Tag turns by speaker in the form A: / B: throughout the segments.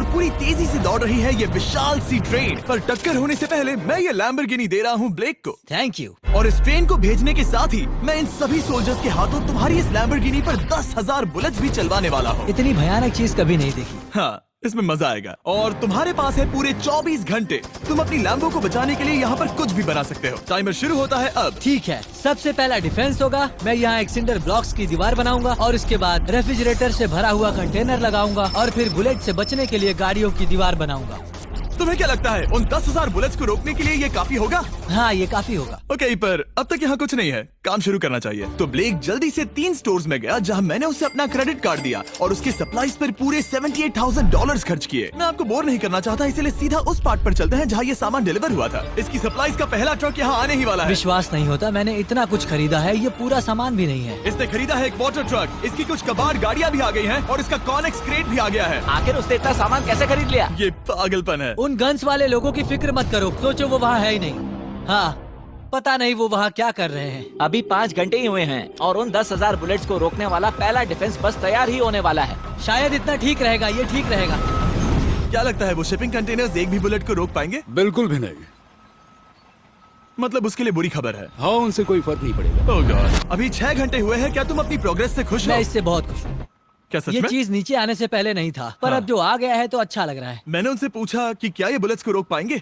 A: और पूरी तेजी से दौड़ रही है ये विशाल सी ट्रेन। पर टक्कर होने से पहले मैं ये लैम्बोर्गिनी दे रहा हूँ ब्लेक को।
B: Thank you.
A: और इस ट्रेन को भेजने के साथ ही मैं इन सभी सोल्जर्स के हाथों तुम्हारी इस लैम्बोर्गिनी पर 10,000 बुलेट्स भी चलवाने वाला हूँ।
B: इतनी भयानक चीज कभी नहीं देखी।
A: हाँ, इसमें मजा आएगा। और तुम्हारे पास है पूरे 24 घंटे। तुम अपनी लैम्बो को बचाने के लिए यहाँ पर कुछ भी बना सकते हो। टाइमर शुरू होता है अब।
B: ठीक है, सबसे पहला डिफेंस होगा। मैं यहाँ एक सिंडर ब्लॉक्स की दीवार बनाऊंगा और इसके बाद रेफ्रिजरेटर से भरा हुआ कंटेनर लगाऊंगा और फिर बुलेट से बचने के लिए गाड़ियों की दीवार बनाऊंगा।
A: तुम्हें क्या लगता है उन 10,000 बुलेट्स को रोकने के लिए ये काफी होगा?
B: हाँ, ये काफी होगा।
A: ओके, पर अब तक यहाँ कुछ नहीं है, काम शुरू करना चाहिए। तो ब्लेक जल्दी से 3 स्टोर्स में गया जहाँ मैंने उसे अपना क्रेडिट कार्ड दिया और उसके सप्लाईज पर पूरे $78,000 खर्च किए। मैं आपको बोर नहीं करना चाहता, इसलिए सीधा उस पार्ट पर चलते हैं जहाँ ये सामान डिलीवर हुआ था। इसकी सप्लाईज का पहला ट्रक यहाँ आने ही वाला है।
B: विश्वास नहीं होता, मैंने इतना कुछ खरीदा है, ये पूरा सामान भी नहीं है।
A: इसने खरीदा है एक वाटर ट्रक, इसकी कुछ कबाड़ गाड़ियाँ भी आ गई हैं और इसका कॉनेक्स क्रेट भी आ गया है।
C: आखिर उसने इतना सामान कैसे खरीद लिया?
A: ये पागलपन है।
B: उन गन्स वाले लोगों की फिक्र मत करो, सोचो वो वहाँ है ही नहीं। हाँ, पता नहीं वो वहाँ क्या कर रहे हैं।
C: अभी 5 घंटे ही हुए हैं और उन 10,000 बुलेट्स को रोकने वाला पहला डिफेंस बस तैयार ही होने वाला है।
B: शायद इतना ठीक रहेगा, ये ठीक रहेगा।
A: क्या लगता है वो शिपिंग कंटेनर्स एक भी बुलेट को रोक पाएंगे?
D: बिल्कुल भी नहीं।
A: मतलब उसके लिए बुरी खबर है।
D: हाँ, उनसे कोई फर्क नहीं पड़ेगा।
A: ओह गॉड, अभी 6 घंटे हुए हैं। क्या तुम अपनी प्रोग्रेस से खुश हो?
B: मैं इससे बहुत खुश हूँ।
A: क्या सच
B: ये
A: में?
B: चीज नीचे आने से पहले नहीं था, पर
A: हाँ।
B: अब जो आ गया है तो अच्छा लग रहा है।
A: मैंने उनसे पूछा कि क्या ये बुलेट्स को रोक पाएंगे।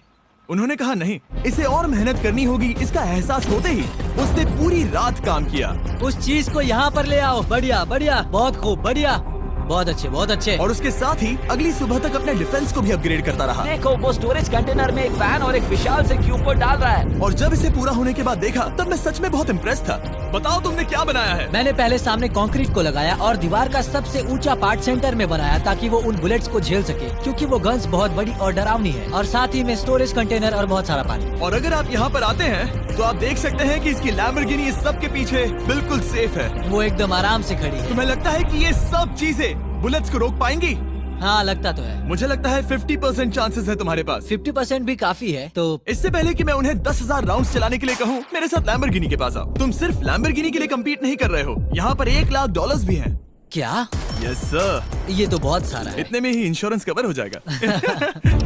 A: उन्होंने कहा नहीं, इसे और मेहनत करनी होगी। इसका एहसास होते ही उसने पूरी रात काम किया।
B: उस चीज को यहाँ पर ले आओ। बढ़िया बढ़िया, बहुत खूब, बढ़िया, बहुत अच्छे, बहुत अच्छे।
A: और उसके साथ ही अगली सुबह तक अपने डिफेंस को भी अपग्रेड करता रहा।
C: देखो, वो स्टोरेज कंटेनर में एक फैन और एक विशाल से क्यूब को डाल रहा है।
A: और जब इसे पूरा होने के बाद देखा तब मैं सच में बहुत इम्प्रेस था। बताओ तुमने क्या बनाया है?
B: मैंने पहले सामने कंक्रीट को लगाया और दीवार का सबसे ऊंचा पार्ट सेंटर में बनाया ताकि वो उन बुलेट्स को झेल सके, क्योंकि वो गन्स बहुत बड़ी और डरावनी है। और साथ ही में स्टोरेज कंटेनर और बहुत सारा पानी।
A: और अगर आप यहाँ पर आते हैं तो आप देख सकते हैं कि इसकी लैम्बोर्गिनी इस सब के पीछे बिल्कुल सेफ है।
B: वो एकदम आराम से खड़ी है।
A: तुम्हें लगता है कि ये सब चीजें बुलेट्स को रोक पाएंगी?
B: हाँ, लगता तो है।
A: मुझे लगता है 50% चांसेस है तुम्हारे पास।
B: 50% भी काफी है। तो
A: इससे पहले कि मैं उन्हें 10,000 राउंड्स चलाने के लिए कहूँ, मेरे साथ लैम्बोर्गिनी के पास आओ। तुम सिर्फ लैम्बोर्गिनी के लिए कम्पीट नहीं कर रहे हो, यहाँ पर $1,00,000 भी हैं।
B: क्या?
A: Yes sir.
B: ये तो बहुत सारा है।
A: इतने में ही इंश्योरेंस कवर हो जाएगा।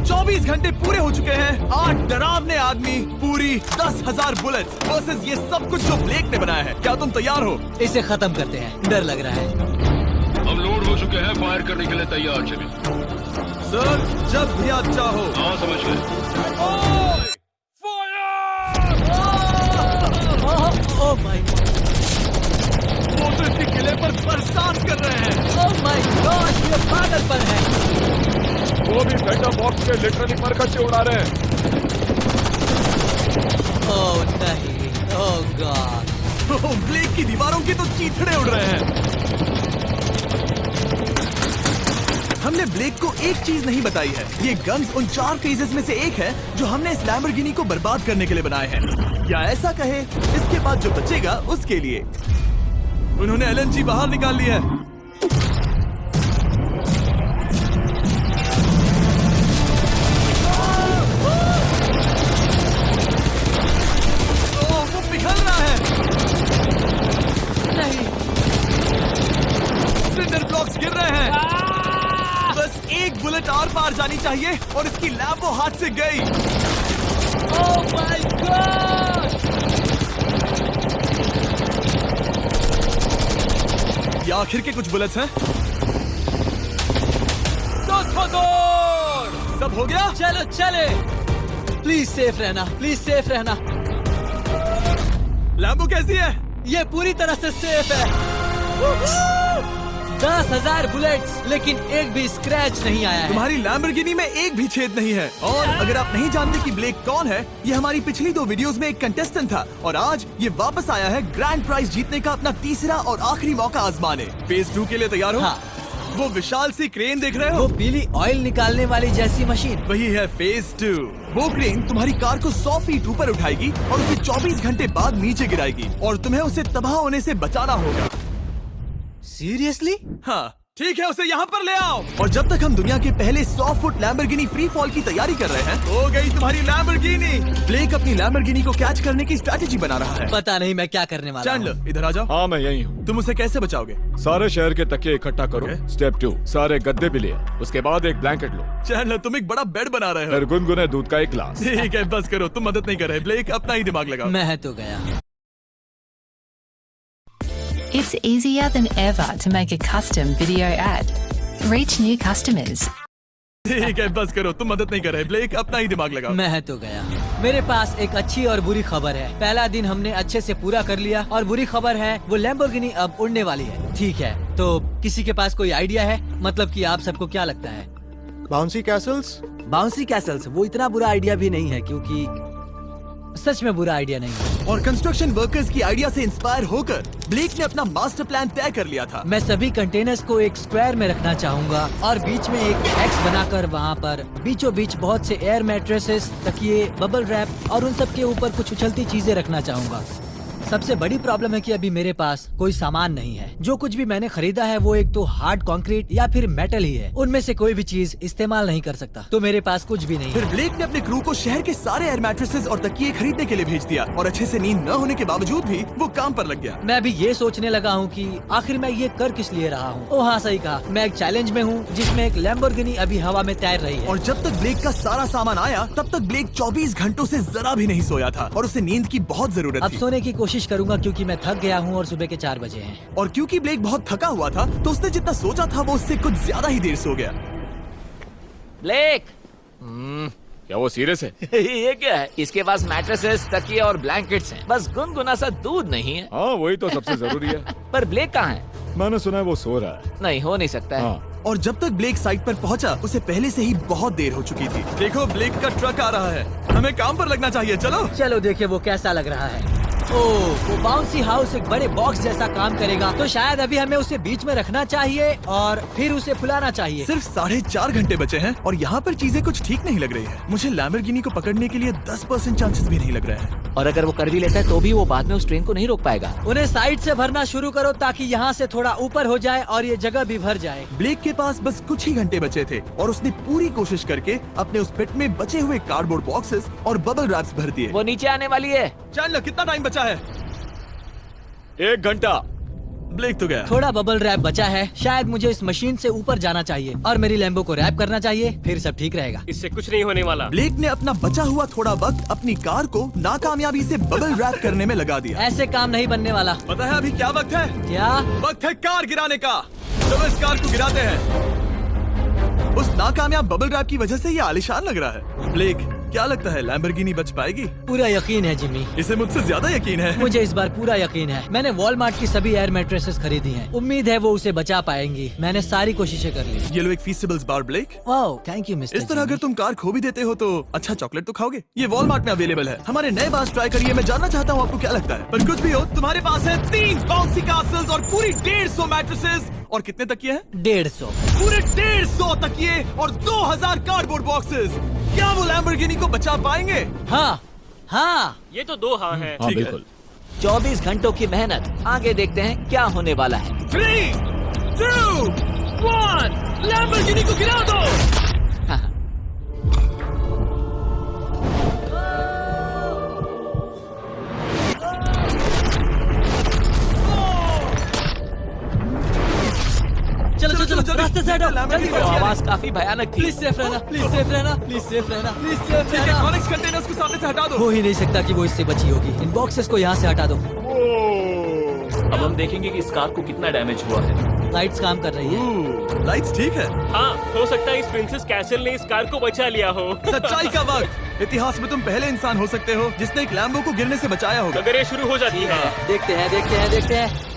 A: 24 घंटे पूरे हो चुके हैं। 8 डरावने आदमी, पूरी 10,000 बुलेट्स वर्सेस ये सब कुछ जो ब्लेक ने बनाया है। क्या तुम तैयार हो?
B: इसे खत्म करते हैं, डर लग रहा है।
E: हम लोड हो चुके हैं, फायर करने के लिए तैयार। चलिए
A: सर, जब भी आप चाहो।
E: हाँ, समझ गए।
B: ओह माय गॉड,
A: वो तो इसके किले पर बरसात कर रहे हैं।
B: ओह माय गॉड, ये पागलपन है।
D: वो भी सेटअप बॉक्स के लिटरली पर कच्चे उड़ा रहे हैं।
B: ओह नहीं, ओह गॉड।
A: ब्लेक की दीवारों के तो चीथड़े उड़ रहे हैं। हमने ब्लेक को एक चीज नहीं बताई है, ये गन्स उन 4 फेजेस में से एक है जो हमने इस लैम्बोर्गिनी को बर्बाद करने के लिए बनाए हैं। या ऐसा कहे, इसके बाद जो बचेगा उसके लिए। उन्होंने LNG बाहर निकाल लिया है। वो पिघल रहा है।
B: नहीं,
A: सिंडर ब्लॉक्स गिर रहे हैं। बस एक बुलेट और पार जानी चाहिए और इसकी लैम्बो हाथ से गई।
B: Oh my God.
A: ये आखिर के कुछ बुलेट्स हैं। सब हो गया?
B: चलो चले। प्लीज सेफ रहना, प्लीज सेफ रहना।
A: लैम्बो कैसी है?
B: ये पूरी तरह से सेफ है। 10,000 बुलेट्स, लेकिन एक भी स्क्रैच नहीं आया है।
A: तुम्हारी लैम्बोर्गिनी में एक भी छेद नहीं है। और अगर आप नहीं जानते कि ब्लेक कौन है, ये हमारी पिछली 2 वीडियोस में एक कंटेस्टेंट था और आज ये वापस आया है ग्रैंड प्राइज जीतने का अपना तीसरा और आखिरी मौका आजमाने। फेज 2 के लिए तैयार हो?
B: हाँ।
A: वो विशाल सी क्रेन देख रहे
B: वो
A: हो?
B: पीली ऑयल निकालने वाली जैसी मशीन।
A: वही है फेज 2। वो क्रेन तुम्हारी कार को 100 फीट ऊपर उठाएगी और उसे 24 घंटे बाद नीचे गिराएगी और तुम्हें उसे तबाह होने से बचाना होगा।
B: सीरियसली?
A: हाँ, ठीक है, उसे यहाँ पर ले आओ। और जब तक हम दुनिया के पहले 100 फुट लैम्बोर्गिनी फ्री फॉल की तैयारी कर रहे हैं, हो गई तुम्हारी लैम्बोर्गिनी। ब्लेक अपनी लैम्बोर्गिनी को कैच करने की स्ट्रैटेजी बना रहा है।
B: पता नहीं मैं क्या करने वाला हूँ।
A: चैंडलर इधर आ जाओ।
D: हाँ मैं यही हूँ।
A: तुम उसे कैसे बचाओगे?
D: सारे शहर के तकिए इकट्ठा करो।
A: Okay.
D: स्टेप 2, सारे गद्दे भी ले आओ। उसके बाद एक ब्लैंकेट लो।
A: चैंडलर तुम एक बड़ा बेड बना रहे हो।
D: फिर गुनगुने दूध का एक गिलास।
A: ठीक है, बस करो, तुम मदद नहीं कर रहे। ब्लेक अपना ही दिमाग लगाओ।
B: मैं तो गया।
F: It's easier than ever to make a custom video ad. Reach new customers.
A: ठीक है, बस करो, तुम मदद नहीं कर रहे। ब्लेक अपना ही दिमाग लगाओ।
B: मैं तो गया। मेरे पास एक अच्छी और बुरी खबर है। पहला दिन हमने अच्छे से पूरा कर लिया और बुरी खबर है वो लैम्बोर्गिनी अब उड़ने वाली है। ठीक है, तो किसी के पास कोई आइडिया है? मतलब कि आप सबको क्या लगता है?
G: Bouncy Castle's?
B: बाउंसी कैसल्स वो इतना बुरा आइडिया भी नहीं है, क्योंकि सच में बुरा आइडिया नहीं है।
A: और कंस्ट्रक्शन वर्कर्स की आइडिया से इंस्पायर होकर ब्लेक ने अपना मास्टर प्लान तय कर लिया था।
B: मैं सभी कंटेनर्स को एक स्क्वायर में रखना चाहूंगा और बीच में एक एक्स बनाकर वहाँ पर बीचों बीच बहुत से एयर मैट्रेसेस, तकिए, बबल रैप और उन सब के ऊपर कुछ उछलती चीजें रखना चाहूंगा। सबसे बड़ी प्रॉब्लम है कि अभी मेरे पास कोई सामान नहीं है। जो कुछ भी मैंने खरीदा है वो एक तो हार्ड कंक्रीट या फिर मेटल ही है। उनमें से कोई भी चीज इस्तेमाल नहीं कर सकता, तो मेरे पास कुछ भी नहीं
A: फिर
B: है।
A: ब्लेक ने अपने क्रू को शहर के सारे एयर मैट्रेसेस और तकिए खरीदने के लिए भेज दिया और अच्छे से नींद न होने के बावजूद भी वो काम पर लग गया।
B: मैं अभी ये सोचने लगा हूँ कि आखिर मैं ये कर किस लिए रहा हूँ। ओह हाँ, सही कहा। मैं एक चैलेंज में हूँ जिसमें एक लैम्बोर्गिनी अभी हवा में तैर रही है।
A: और जब तक ब्लेक का सारा सामान आया तब तक ब्लेक 24 घंटों से जरा भी नहीं सोया था और उसे नींद की बहुत जरूरत
B: अब
A: थी।
B: सोने की कोशिश करूंगा क्योंकि मैं थक गया हूँ और सुबह के 4 बजे हैं।
A: और क्योंकि ब्लेक बहुत थका हुआ था तो उसने जितना सोचा था वो उससे कुछ ज्यादा ही देर सो गया।
C: ब्लेक
D: क्या वो सीरियस है?
C: ये क्या है? इसके पास मैट्रेसेस, तकिए और ब्लैंकेट्स हैं। बस गुनगुना सा दूध नहीं है।
D: हाँ वही तो सबसे जरूरी है।
C: पर ब्लेक कहाँ है?
D: मैंने सुना है वो सो रहा है।
C: नहीं, हो नहीं सकता है।
D: हाँ
A: और जब तक ब्लेक साइट पर पहुंचा उसे पहले से ही बहुत देर हो चुकी थी। देखो ब्लेक का ट्रक आ रहा है, हमें काम पर लगना चाहिए। चलो
B: चलो देखिए वो कैसा लग रहा है। ओह, वो बाउंसी हाउस एक बड़े बॉक्स जैसा काम करेगा, तो शायद अभी हमें उसे बीच में रखना चाहिए और फिर उसे फुलाना चाहिए।
A: सिर्फ 4.5 घंटे बचे हैं और यहाँ पर चीजें कुछ ठीक नहीं लग रही है। मुझे लैम्बोर्गिनी को पकड़ने के लिए 10% चांसेस भी नहीं लग रहे हैं।
C: और अगर वो कर भी लेता है तो भी वो बाद में उस ट्रेन को नहीं रोक पाएगा।
B: उन्हें साइड से भरना शुरू करो ताकि यहाँ से थोड़ा ऊपर हो जाए और ये जगह भी भर जाए।
A: ब्लेक के पास बस कुछ ही घंटे बचे थे और उसने पूरी कोशिश करके अपने उस पिट में बचे हुए कार्डबोर्ड बॉक्सेस और बबल रैप्स भर दिए।
C: वो नीचे आने वाली है।
A: चैंडलर कितना टाइम बचा है?
D: 1 घंटा।
A: ब्लेक तो गया।
B: थोड़ा बबल रैप बचा है। शायद मुझे इस मशीन से ऊपर जाना चाहिए और मेरी लैम्बो को रैप करना चाहिए, फिर सब ठीक रहेगा।
G: इससे कुछ नहीं होने वाला।
A: ब्लेक ने अपना बचा हुआ थोड़ा वक्त अपनी कार को नाकामयाबी से बबल रैप करने में लगा दिया।
B: ऐसे काम नहीं बनने वाला।
A: पता है अभी क्या वक्त है?
B: क्या?
A: वक्त है कार गिराने का। चलो इस कार को गिराते हैं। उस नाकामयाब बबल रैप की वजह से ये आलिशान लग रहा है। ब्लेक क्या लगता है लैम्बोर्गिनी बच पाएगी?
B: पूरा यकीन है जिमी।
A: इसे मुझसे ज्यादा यकीन है।
B: मुझे इस बार पूरा यकीन है। मैंने वॉलमार्ट की सभी एयर मैट्रेसेस खरीदी हैं। उम्मीद है वो उसे बचा पाएंगी। मैंने सारी कोशिशें कर ली।
A: ये लो एक फीस्टेबल्स बार ब्लेक।
B: वाह, थैंक यू मिस्टर।
A: इस तरह अगर तुम कार खो भी देते हो तो अच्छा चॉकलेट तो खाओगे। ये वॉलमार्ट में अवेलेबल है। हमारे नए बार्स ट्राई करिए। मैं जानना चाहता हूँ आपको क्या लगता है। पर कुछ भी हो, तुम्हारे पास है 3 बाउंसी कासल्स और पूरी 150 मैट्रेसेस और कितने तकिए हैं?
B: 150।
A: पूरे 150 तकिए और 2000 कार्डबोर्ड बॉक्सेस। क्या वो लैम्बोर्गिनी को बचा पाएंगे?
B: हाँ हाँ।
G: ये तो 2 हाँ हैं।
D: हाँ
A: ठीक है।
D: बिल्कुल।
C: 24 घंटों की मेहनत। आगे देखते हैं क्या होने वाला है।
A: 3, 2, 1 लैम्बोर्गिनी को गिरा दो।
B: चलो चलो चलो, रास्ते से हटो। जल्दी
C: वो
B: करो।
C: आवाज काफी भयानक थी।
B: प्लीज सेफ रहना, प्लीज सेफ रहना, प्लीज सेफ रहना, प्लीज सेफ रहना।
A: इलेक्ट्रॉनिक्स कंटेनर्स को सामने से हटा दो।
B: हो ही नहीं सकता कि वो इससे बची होगी। इन बॉक्सेस को यहाँ से हटा दो।
H: अब हम देखेंगे कि इस कार को कितना डैमेज हुआ है।
B: लाइट्स काम कर रही है।
A: लाइट्स ठीक है।
G: हाँ, हो सकता है इस प्रिंसेस कैसल ने इस कार को बचा लिया हो।
A: सच्चाई का वक्त। इतिहास में तुम पहले इंसान हो सकते हो जिसने एक लैम्बो को गिरने से बचाया होगा।
G: अगर ये शुरू हो जाती है।
B: देखते हैं देखते हैं देखते हैं।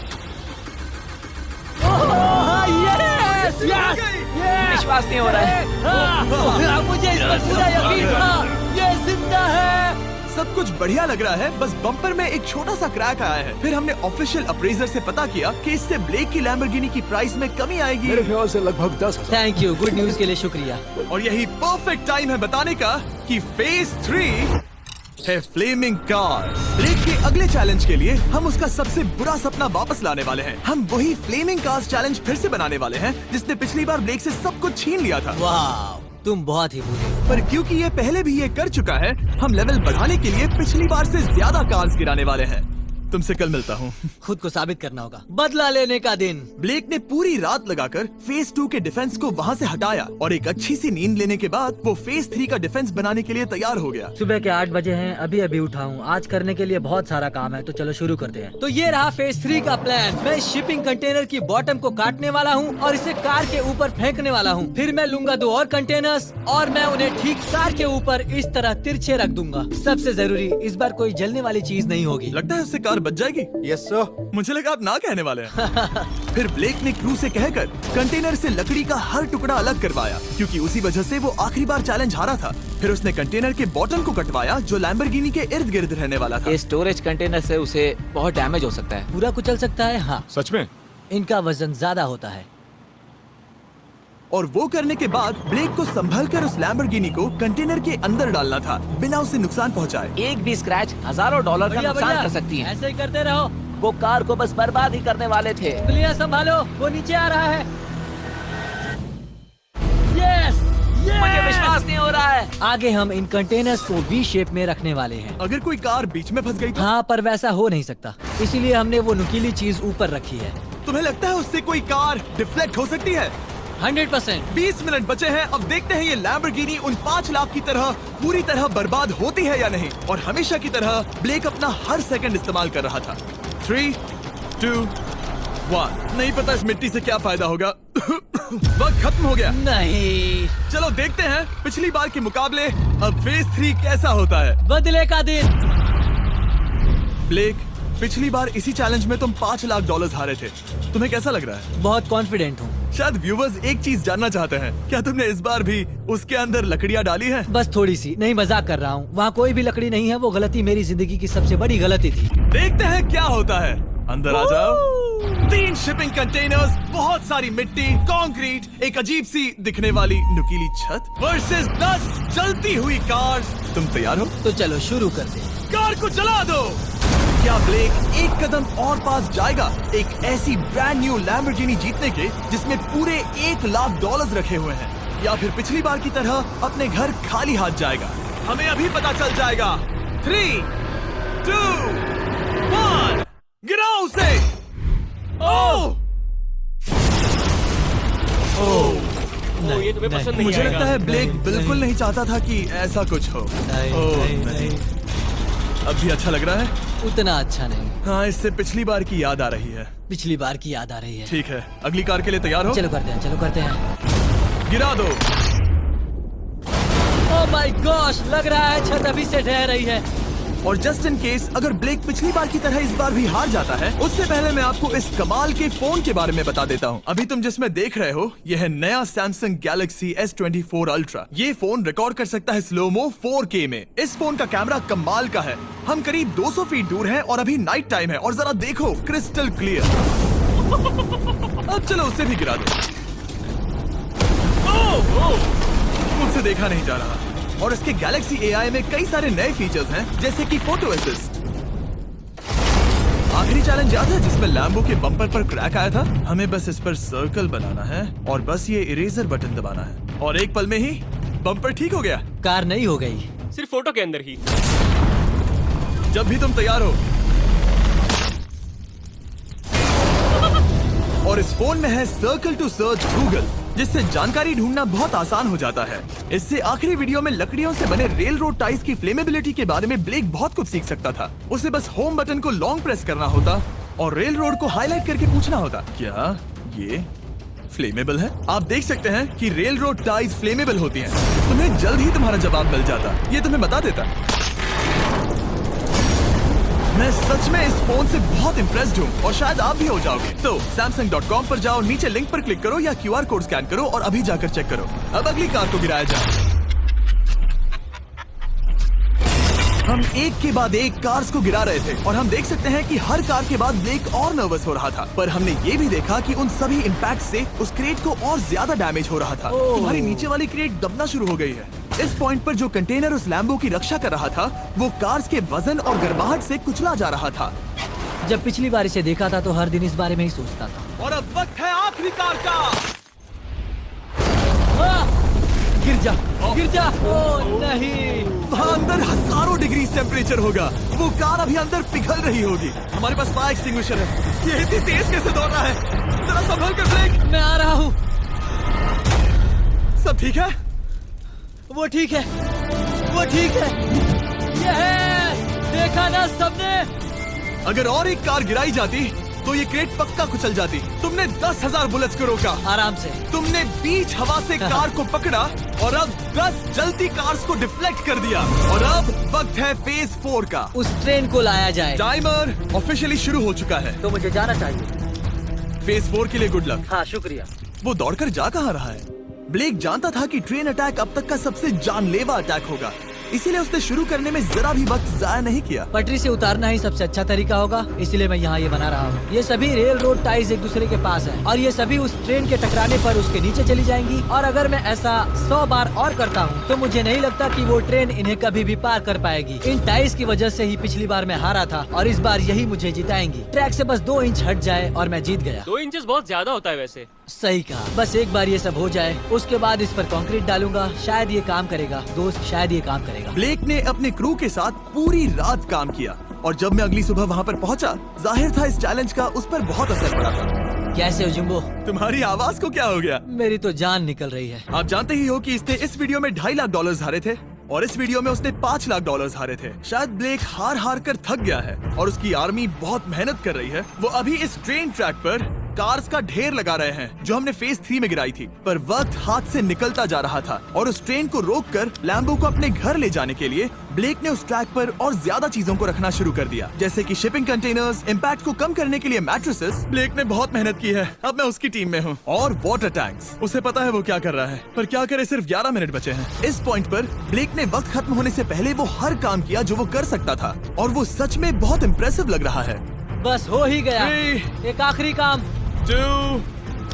B: Yes yes yes.
C: विश्वास नहीं हो रहा है।
B: हाँ, मुझे इस पर पूरा यकीन था। ये जिंदा है।
A: सब कुछ बढ़िया लग रहा है, बस बम्पर में एक छोटा सा क्रैक आया है। फिर हमने ऑफिशियल अप्रेजर से पता किया कि इससे ब्लेक की लैम्बोर्गिनी की प्राइस में कमी आएगी।
D: मेरे ख्याल से लगभग 10,000।
B: थैंक यू, गुड न्यूज के लिए शुक्रिया।
A: और यही परफेक्ट टाइम है बताने का कि फेज 3 है फ्लेमिंग कार्स। ब्लेक ब्लेक के अगले चैलेंज के लिए हम उसका सबसे बुरा सपना वापस लाने वाले हैं। हम वही फ्लेमिंग कार्स चैलेंज फिर से बनाने वाले हैं जिसने पिछली बार ब्लेक से सब कुछ छीन लिया था।
B: वाह, तुम बहुत ही बुरे हो।
A: पर क्योंकि ये पहले भी ये कर चुका है, हम लेवल बढ़ाने के लिए पिछली बार से ज्यादा कार्स गिराने वाले हैं। तुमसे कल मिलता हूँ।
B: खुद को साबित करना होगा। बदला लेने का दिन।
A: ब्लेक ने पूरी रात लगाकर फेज 2 के डिफेंस को वहाँ से हटाया और एक अच्छी सी नींद लेने के बाद वो फेज 3 का डिफेंस बनाने के लिए तैयार हो गया।
B: सुबह के 8 बजे हैं, अभी अभी उठा हूँ। आज करने के लिए बहुत सारा काम है, तो चलो शुरू करते हैं। तो ये रहा फेज 3 का प्लान। मैं शिपिंग कंटेनर की बॉटम को काटने वाला हूँ और इसे कार के ऊपर फेंकने वाला हूँ। फिर मैं लूंगा 2 और कंटेनर्स और मैं उन्हें ठीक कार के ऊपर इस तरह तिरछे रख दूंगा। सबसे जरूरी, इस बार कोई जलने वाली चीज नहीं होगी।
A: लगता है उससे कार बच जाएगी।
D: Yes sir.
A: मुझे लगा आप ना कहने वाले हैं। फिर ब्लेक ने क्रू से कहकर कंटेनर से लकड़ी का हर टुकड़ा अलग करवाया, क्योंकि उसी वजह से वो आखिरी बार चैलेंज हारा था। फिर उसने कंटेनर के बॉटम को कटवाया जो लैम्बोर्गिनी के इर्द गिर्द रहने वाला था।
C: ये स्टोरेज कंटेनर से उसे बहुत डैमेज हो सकता है।
B: पूरा कुचल सकता है। हाँ,
D: सच में?
B: इनका वजन ज्यादा होता है।
A: और वो करने के बाद ब्लेक को संभलकर उस लैम्बोर्गिनी को कंटेनर के अंदर डालना था बिना उसे नुकसान पहुंचाए।
C: एक भी स्क्रैच हजारों डॉलर का
B: बढ़िया,
C: नुकसान
B: बढ़िया।
C: कर सकती है।
B: ऐसे ही करते रहो।
C: वो कार को बस बर्बाद ही करने वाले थे।
B: क्लियर, संभालो, वो नीचे आ रहा है। यस,
C: मुझे विश्वास नहीं हो रहा है।
B: आगे हम इन कंटेनर्स को वी शेप में रखने वाले हैं।
A: अगर कोई कार बीच में फंस गई तो?
B: हाँ, पर वैसा हो नहीं सकता, इसीलिए हमने वो नुकीली चीज ऊपर रखी है।
A: तुम्हें लगता है उससे कोई कार डिफ्लेक्ट हो सकती है?
B: 100%।
A: 20 मिनट बचे हैं। अब देखते हैं ये लैम्बोर्गिनी उन 5 लाख की तरह पूरी तरह बर्बाद होती है या नहीं। और हमेशा की तरह ब्लेक अपना हर सेकंड इस्तेमाल कर रहा था। 3, 2, 1। नहीं पता इस मिट्टी से क्या फायदा होगा। वक्त खत्म हो गया।
B: नहीं,
A: चलो देखते हैं पिछली बार के मुकाबले अब फेज 3 कैसा होता है।
B: बदले का दिन।
A: ब्लेक, पिछली बार इसी चैलेंज में तुम $5 लाख हारे थे। तुम्हें कैसा लग रहा है?
B: बहुत कॉन्फिडेंट हूँ।
A: शायद व्यूवर्स एक चीज जानना चाहते हैं, क्या तुमने इस बार भी उसके अंदर लकड़ियाँ डाली हैं?
B: बस थोड़ी सी, नहीं मजाक कर रहा हूँ। वहाँ कोई भी लकड़ी नहीं है। वो गलती मेरी जिंदगी की सबसे बड़ी गलती थी।
A: देखते हैं क्या होता है। अंदर आ जाओ। 3 शिपिंग कंटेनर्स, बहुत सारी मिट्टी, कंक्रीट, एक अजीब सी दिखने वाली नुकीली छत वर्सेस 10 जलती हुई कार्स। तुम तैयार हो?
B: तो चलो शुरू करते हैं।
A: कार को चला दो। क्या ब्लेक एक कदम और पास जाएगा एक ऐसी ब्रांड न्यू लैम्बोर्गिनी जीतने के जिसमें पूरे $1 लाख रखे हुए हैं, या फिर पिछली बार की तरह अपने घर खाली हाथ जाएगा? हमें अभी पता चल जाएगा। 3, 2, 1, गिराओ उसे। ओह!
G: ओ, ये तुम्हें पसंद नहीं
A: मुझे
G: आएगा।
A: लगता है ब्लेक बिल्कुल नहीं चाहता था कि ऐसा कुछ हो। ओह, नहीं। अब भी अच्छा लग रहा है?
B: उतना अच्छा नहीं।
A: हाँ, इससे पिछली बार की याद आ रही है।
B: पिछली बार की याद आ रही है।
A: ठीक है, अगली कार के लिए तैयार हो?
B: चलो करते हैं, चलो करते हैं।
A: गिरा दो।
B: ओह माय गॉश, लग रहा है छत अभी से ढह रही है।
A: और जस्ट इन केस अगर ब्लेक पिछली बार की तरह इस बार भी हार जाता है, उससे पहले मैं आपको इस कमाल के फोन के बारे में बता देता हूँ। अभी तुम जिसमें देख रहे हो, यह है नया सैमसंग गैलेक्सी S24 अल्ट्रा। ये फोन रिकॉर्ड कर सकता है स्लोमो 4K में। इस फोन का कैमरा कमाल का है। हम करीब 200 फीट दूर हैं और अभी नाइट टाइम है और जरा देखो, क्रिस्टल क्लियर। अब चलो उसे भी गिरा दो। मुझसे देखा नहीं जा रहा। और इसके गैलेक्सी AI में कई सारे नए फीचर्स हैं, जैसे कि फोटो असिस्ट। आखिरी चैलेंज याद है जिसमें लैम्बो के बम्पर पर क्रैक आया था? हमें बस इस पर सर्कल बनाना है और बस ये इरेजर बटन दबाना है और एक पल में ही बम्पर ठीक हो गया।
B: कार नहीं हो गई,
G: सिर्फ फोटो के अंदर ही।
A: जब भी तुम तैयार हो। और इस फोन में है सर्कल टू सर्च गूगल, जिससे जानकारी ढूंढना बहुत आसान हो जाता है। इससे आखिरी वीडियो में लकड़ियों से बने रेल रोड टाइज की फ्लेमेबिलिटी के बारे में ब्लेक बहुत कुछ सीख सकता था। उसे बस होम बटन को लॉन्ग प्रेस करना होता और रेल रोड को हाईलाइट करके पूछना होता, क्या ये फ्लेमेबल है? आप देख सकते हैं कि रेल रोड टाइज फ्लेमेबल होती हैं। तुम्हें जल्द ही तुम्हारा जवाब मिल जाता। ये तुम्हें बता देता। मैं सच में इस फोन से बहुत इम्प्रेस्ड हूँ और शायद आप भी हो जाओगे। तो Samsung.com पर जाओ, नीचे लिंक पर क्लिक करो या QR कोड स्कैन करो और अभी जाकर चेक करो। अब अगली कार को गिराया जाए। हम एक के बाद एक कार्स को गिरा रहे थे और हम देख सकते हैं कि हर कार के बाद ब्लेक और नर्वस हो रहा था। पर हमने ये भी देखा कि उन सभी इम्पैक्ट से उस क्रेट को और ज्यादा डैमेज हो रहा था। तुम्हारी नीचे वाली क्रेट दबना शुरू हो गई है। इस पॉइंट पर जो कंटेनर उस लैम्बो की रक्षा कर रहा था वो कार्स के वजन और गर्माहट से कुचला जा रहा था।
B: जब पिछली बार इसे देखा था तो हर दिन इस बारे में ही सोचता था।
A: और अब वक्त है आखिरी कार का।
B: गिर जा, गिर जा। ओह नहीं।
A: वहाँ अंदर हजारों डिग्री टेम्परेचर होगा। वो कार अभी अंदर पिघल रही होगी। हमारे पास फायर एक्सटिंग्विशर है। ये इतनी तेज कैसे दौड़ रहा है? जरा संभल कर ब्रेक।
B: मैं आ रहा हूँ।
A: सब ठीक है?
B: वो ठीक है, वो ठीक है। ये है, देखा ना सबने।
A: अगर और एक कार गिराई जाती तो ये क्रेट पक्का कुचल जाती। तुमने 10,000 बुलेट्स को रोका।
B: आराम से।
A: तुमने बीच हवा से कार को पकड़ा और अब 10 जलती कार्स को डिफ्लेक्ट कर दिया। और अब वक्त है फेज 4 का।
B: उस ट्रेन को लाया जाए।
A: टाइमर ऑफिशियली शुरू हो चुका है।
B: तो मुझे जाना चाहिए।
A: फेज 4 के लिए गुड लक।
B: हाँ शुक्रिया।
A: वो दौड़कर जा कहाँ रहा है? ब्लेक जानता था कि ट्रेन अटैक अब तक का सबसे जानलेवा अटैक होगा, इसीलिए उसने शुरू करने में जरा भी वक्त जाया नहीं किया।
B: पटरी से उतारना ही सबसे अच्छा तरीका होगा, इसलिए मैं यहाँ ये बना रहा हूँ। ये सभी रेल रोड टाइज एक दूसरे के पास हैं और ये सभी उस ट्रेन के टकराने पर उसके नीचे चली जाएंगी। और अगर मैं ऐसा 100 बार और करता हूँ तो मुझे नहीं लगता कि वो ट्रेन इन्हें कभी भी पार कर पाएगी। इन टाइज की वजह से ही पिछली बार मैं हारा था और इस बार यही मुझे जिताएंगी। ट्रैक से बस 2 इंच हट जाए और मैं जीत गया।
G: 2 इंचेस बहुत ज्यादा होता है वैसे।
B: सही कहा। बस एक बार ये सब हो जाए, उसके बाद इस पर कंक्रीट डालूंगा। शायद ये काम करेगा दोस्त, शायद ये काम करेगा।
A: ब्लेक ने अपने क्रू के साथ पूरी रात काम किया और जब मैं अगली सुबह वहाँ पर पहुँचा, जाहिर था इस चैलेंज का उस पर बहुत असर पड़ा था।
B: कैसे हो जिम्बो?
A: तुम्हारी आवाज को क्या हो गया?
B: मेरी तो जान निकल रही है।
A: आप जानते ही हो कि इसने इस वीडियो में $2.5 लाख हारे थे और इस वीडियो में उसने $5 लाख हारे थे। शायद ब्लेक हार हार कर थक गया है और उसकी आर्मी बहुत मेहनत कर रही है। वो अभी इस ट्रेन ट्रैक पर कार्स का ढेर लगा रहे हैं जो हमने फेज 3 में गिराई थी, पर वक्त हाथ से निकलता जा रहा था और उस ट्रेन को रोककर लैम्बो को अपने घर ले जाने के लिए ब्लेक ने उस ट्रैक पर और ज्यादा चीजों को रखना शुरू कर दिया, जैसे कि शिपिंग कंटेनर्स, इम्पैक्ट को कम करने के लिए मैट्रेसेस। ब्लेक ने बहुत मेहनत की है, अब मैं उसकी टीम में हूँ। और वाटर टैंक्स, उसे पता है वो क्या कर रहा है, पर क्या करे, सिर्फ 11 मिनट बचे हैं। इस पॉइंट पर ब्लेक ने वक्त खत्म होने से पहले वो हर काम किया जो वो कर सकता था और वो सच में बहुत इम्प्रेसिव लग रहा है।
B: बस हो ही गया।
A: 3,
B: एक आखिरी काम।
A: 2,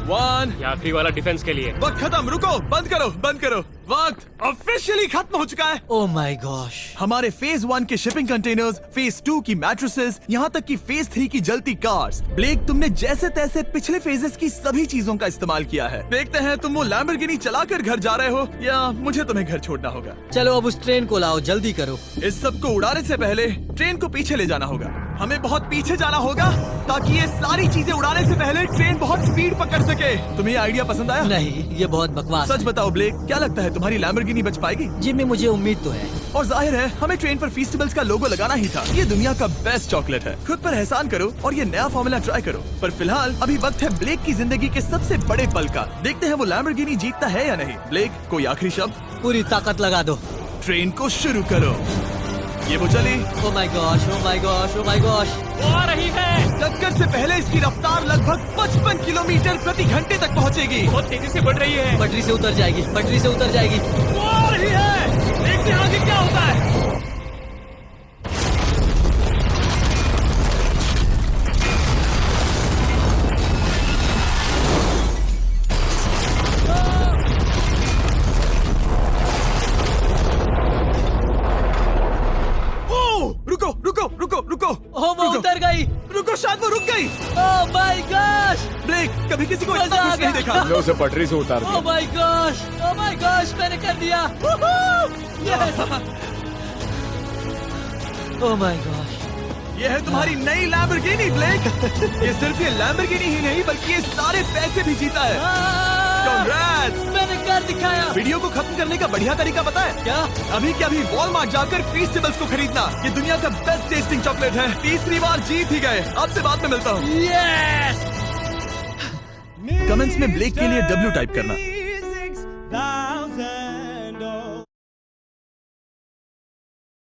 A: 1।
G: ये आखिरी वाला डिफेंस के लिए।
A: वक्त खत्म, रुको, बंद करो, बंद करो। वक्त ऑफिशियली खत्म हो चुका है।
B: Oh my gosh.
A: हमारे फेज 1 के शिपिंग कंटेनर्स, फेज 2 की मैट्रेसेस, यहाँ तक कि फेज 3 की जलती कार्स। ब्लेक, तुमने जैसे तैसे पिछले फेजेस की सभी चीजों का इस्तेमाल किया है। देखते हैं तुम वो लैम्बोर्गिनी चलाकर घर जा रहे हो या मुझे तुम्हें घर छोड़ना होगा।
B: चलो अब उस ट्रेन को लाओ, जल्दी करो।
A: इस सब को उड़ाने से पहले ट्रेन को पीछे ले जाना होगा। हमें बहुत पीछे जाना होगा ताकि ये सारी चीजें उड़ाने से पहले ट्रेन बहुत स्पीड पकड़ सके। तुम्हें ये आइडिया पसंद आया?
B: नहीं, ये बहुत बकवास
A: सच बताओ ब्लेक, क्या लगता है तुम्हारी लैम्बोर्गिनी बच पाएगी?
B: जिम्मी, मुझे उम्मीद तो है।
A: और जाहिर है हमें ट्रेन पर फेस्टिवल्स का लोगो लगाना ही था। ये दुनिया का बेस्ट चॉकलेट है। खुद पर एहसान करो और ये नया फॉर्मूला ट्राई करो। पर फिलहाल अभी वक्त है ब्लेक की जिंदगी के सबसे बड़े पल का। देखते हैं वो लैम्बोर्गिनी जीतता है या नहीं। ब्लेक, कोई आखिरी शब्द?
B: पूरी ताकत लगा दो।
A: ट्रेन को शुरू करो। ये वो चली।
B: Oh my gosh, oh my gosh, oh my gosh.
G: वो आ रही है।
A: टक्कर से पहले इसकी रफ्तार लगभग 55 किलोमीटर प्रति घंटे तक पहुंचेगी।
G: बहुत तेजी से बढ़ रही है।
B: पटरी से उतर जाएगी, पटरी से उतर जाएगी।
A: वो आ रही है। देखते हैं आगे क्या होता है। रुको रुको रुको रुको।
B: ओह, वो उतर गई।
A: रुको, शायद वो रुक गई।
B: Oh my gosh.
A: ब्लेक, कभी किसी को इतना
B: मजा आ
A: कुछ नहीं
B: गया।
A: देखा।
D: हमने उसे पटरी से उतार
B: ओह
D: दिया।
B: My gosh, oh my gosh, मैंने कर दिया। Oh my gosh.
A: ये है तुम्हारी नई लैम्बोर्गिनी ब्लेक। ये सिर्फ ये लैम्बोर्गिनी ही नहीं बल्कि ये सारे पैसे भी जीता है। Congrats!
B: मैंने कर दिखाया।
A: वीडियो को खत्म करने का बढ़िया तरीका पता है
B: क्या?
A: अभी के अभी वॉलमार्ट जाकर फेस्टिवल्स को खरीदना। ये दुनिया का बेस्ट टेस्टिंग चॉकलेट है। तीसरी बार जीत ही गए। आपसे बाद में मिलता हूँ।
B: यस।
A: कमेंट्स में ब्लेक के लिए W टाइप करना।